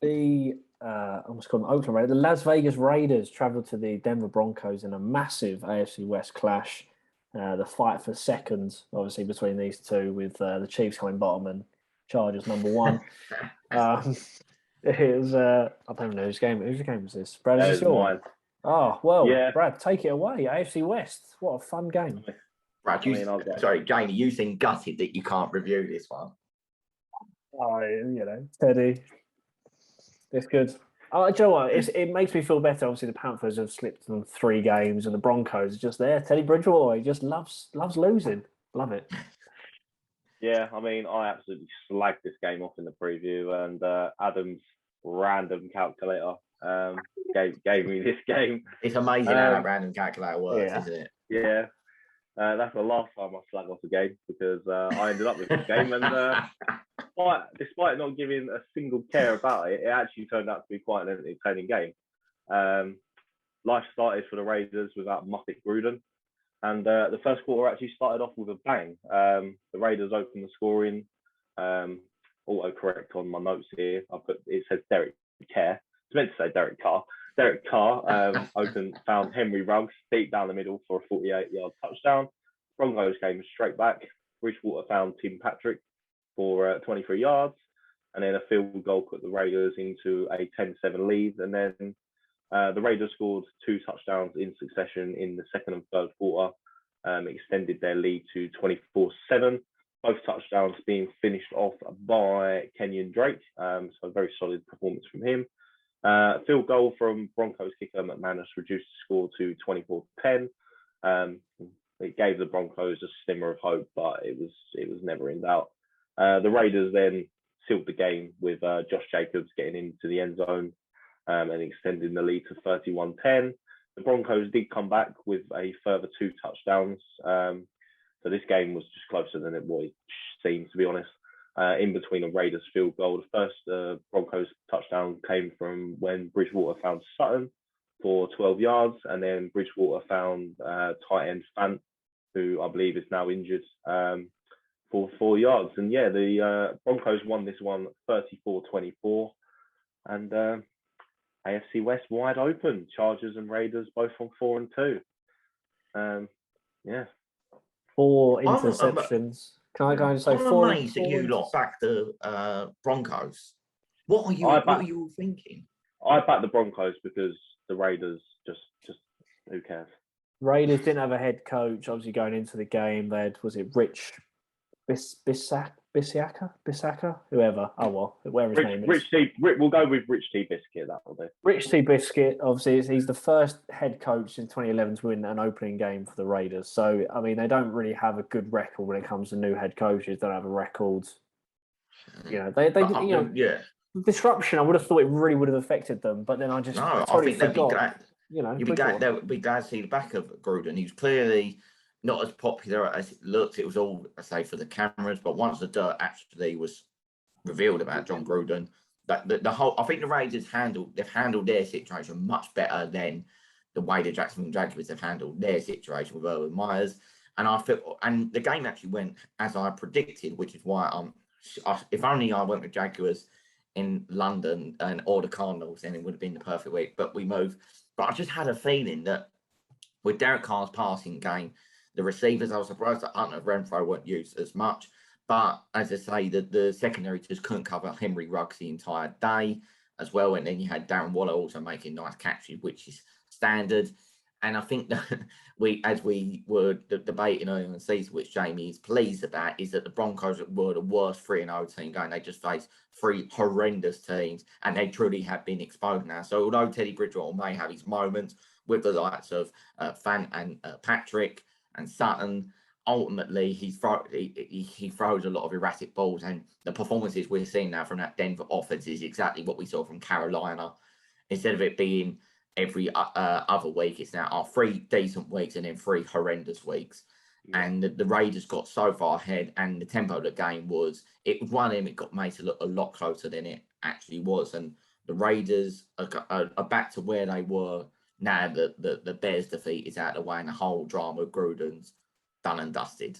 I almost called them Oakland Raiders. The Las Vegas Raiders travelled to the Denver Broncos in a massive AFC West clash. The fight for seconds, obviously, between these two, with the Chiefs coming bottom and Chargers number one. It was, I don't know whose game. Whose game was this? Brad, is this your one? Oh, well, yeah. Brad, take it away. AFC West. What a fun game. Brad, sorry, Jamie, you seem gutted that you can't review this one. Oh, Teddy. It's good. Do you know what? It makes me feel better. Obviously, the Panthers have slipped in 3 games, and the Broncos are just there. Teddy Bridgewater, he just loves losing. Love it. Yeah, I absolutely slagged this game off in the preview, and Adam's random calculator gave me this game. It's amazing how that random calculator works, isn't it? Yeah. That's the last time I slagged off a game, because I ended up with this game, and despite not giving a single care about it, it actually turned out to be quite an entertaining game. Life started for the Raiders without Muppet Gruden, and the first quarter actually started off with a bang. The Raiders opened the scoring. Autocorrect on my notes here. It says Derek Carr. It's meant to say Derek Carr. Derek Carr found Henry Ruggs deep down the middle for a 48-yard touchdown. Broncos came straight back. Bridgewater found Tim Patrick for 23 yards, and then a field goal put the Raiders into a 10-7 lead. And then the Raiders scored 2 touchdowns in succession in the second and third quarter, extended their lead to 24-7. Both touchdowns being finished off by Kenyon Drake. So a very solid performance from him. Field goal from Broncos kicker McManus reduced the score to 24-10. It gave the Broncos a slimmer of hope, but it was never in doubt. The Raiders then sealed the game with Josh Jacobs getting into the end zone and extending the lead to 31-10. The Broncos did come back with a further 2 touchdowns. So this game was just closer than it seemed, to be honest. In between a Raiders field goal, the first Broncos touchdown came from when Bridgewater found Sutton for 12 yards, and then Bridgewater found tight end Fant, who I believe is now injured, for 4 yards. And yeah, the Broncos won this one 34-24, and AFC West wide open. Chargers and Raiders both on 4-2. Yeah. 4 interceptions. Can I go and say 4? I'm amazed that you lot backed the Broncos. What are you all thinking? I backed the Broncos because the Raiders just who cares? Raiders didn't have a head coach. Obviously, going into the game, they had, was it Rich Bisacca, whoever. Oh well, whatever his name is. We'll go with Rich T. Biscuit. That will do. Rich T. Biscuit. Obviously, he's the first head coach in 2011 to win an opening game for the Raiders. So, they don't really have a good record when it comes to new head coaches. Don't have a record. Disruption. I would have thought it really would have affected them, but then I think they'd be glad. You'd be glad to see the back of Gruden. He was clearly not as popular as it looked. It was all, I say, for the cameras. But once the dirt actually was revealed about Jon Gruden, that the whole, I think the Raiders they've handled their situation much better than the way the Jacksonville Jaguars have handled their situation with Urban Myers. And the game actually went as I predicted, which is why if only I went with Jaguars in London or the Cardinals, then it would have been the perfect week. But we moved. But I just had a feeling that with Derek Carr's passing game, the receivers, I was surprised that Hunter Renfrow weren't used as much. But as I say, the secondary just couldn't cover Henry Ruggs the entire day as well. And then you had Darren Waller also making nice catches, which is standard. And I think that as we were debating earlier in the season, which Jamie is pleased about, is that the Broncos were the worst 3-0 team going. They just faced 3 horrendous teams, and they truly have been exposed now. So although Teddy Bridgewater may have his moments with the likes of Fant and Patrick and Sutton, ultimately he throws a lot of erratic balls, and the performances we're seeing now from that Denver offense is exactly what we saw from Carolina. Instead of it being every other week, it's now 3 decent weeks and then 3 horrendous weeks. Yeah. And the Raiders got so far ahead, and the tempo of the game it got made to look a lot closer than it actually was. And the Raiders are back to where they were now that the Bears defeat is out of the way and the whole drama of Gruden's done and dusted.